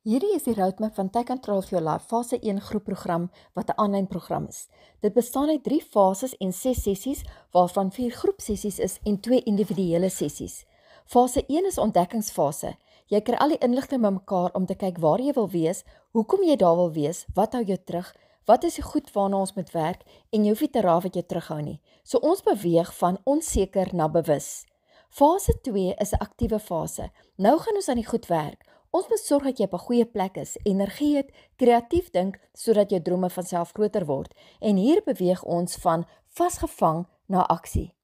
Hierdie is die roadmap van Take Control of Your Life fase 1 groepprogram wat 'n aanlyn program is. Dit bestaan uit 3 fases en 6 sessies waarvan 4 groepsessies is en 2 individuele sessies. Fase 1 is ontdekkingsfase. Jy kry al die inligting bymekaar om te kyk waar jy wil wees, hoekom jy daar wil wees, wat hou jou terug, wat is die goed waarna ons moet werk en jy hoef nie te raaf wat jou terughou nie. So ons beweeg van onseker na bewus. Fase 2 is 'n aktiewe fase. Nou gaan ons aan die goed werk. Ons moet sorg dat jy op 'n goeie plek is, energie het, kreatief dink sodat jou drome van self groter word. En hier beweeg ons van vasgevang na aksie.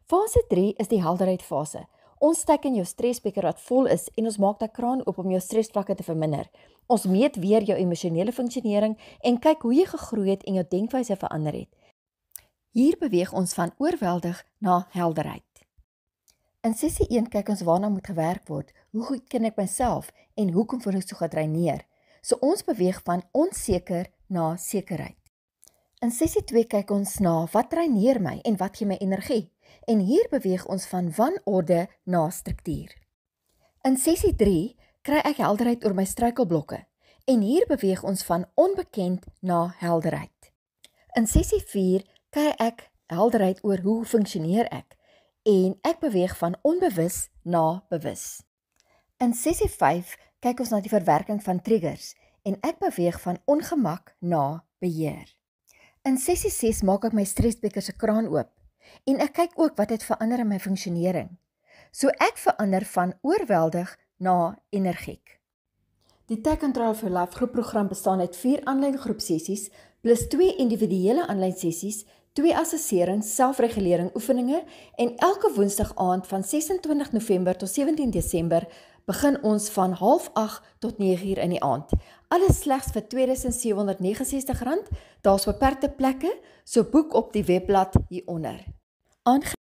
Fase 3 is die helderheid fase. Ons steek in jou stresbeker wat vol is en ons maak daai kraan oop om jou stresvlakke te verminder. Ons meet weer jou emosionele funksionering en kyk hoe jy gegroei het en jou denkwyse verander het. Hier beweeg ons van oorweldig na helderheid. In sessie 1 kyk ons waarna moet gewerk word, hoe goed ken ek myself en hoekom voel ek so gedreineer. So ons beweeg van onseker na sekerheid. In sessie 2 kyk ons na wat dreineer my en wat gee my energie. En hier beweeg ons van wanorde na struktuur. In sessie 3 kry ek helderheid oor my struikelblokke. En hier beweeg ons van onbekend na helderheid. In sessie 4 kry ek helderheid oor hoe funksioneer ek. En ek beweeg van onbewus na bewus. In sessie 5 kyk ons na die verwerking van triggers en ek beweeg van ongemak na beheer. In sessie 6 maak ek my stresbeker se kraan oop en ek kyk ook wat het verander in my funksionering. So ek verander van oorweldig na energiek. Die Take Control of Your Life groepprogram bestaan uit 4 aanlyn groepsessies plus 2 individuele aanlyn sessies, 2 assesserings, selfregulering oefeninge en elke woensdag aand van 26 November tot 17 Desember begin ons van 7:30 tot 9:00 in die aand. Alles slegs vir R2769. Daar's beperkte plekke, so boek op die webblad hieronder.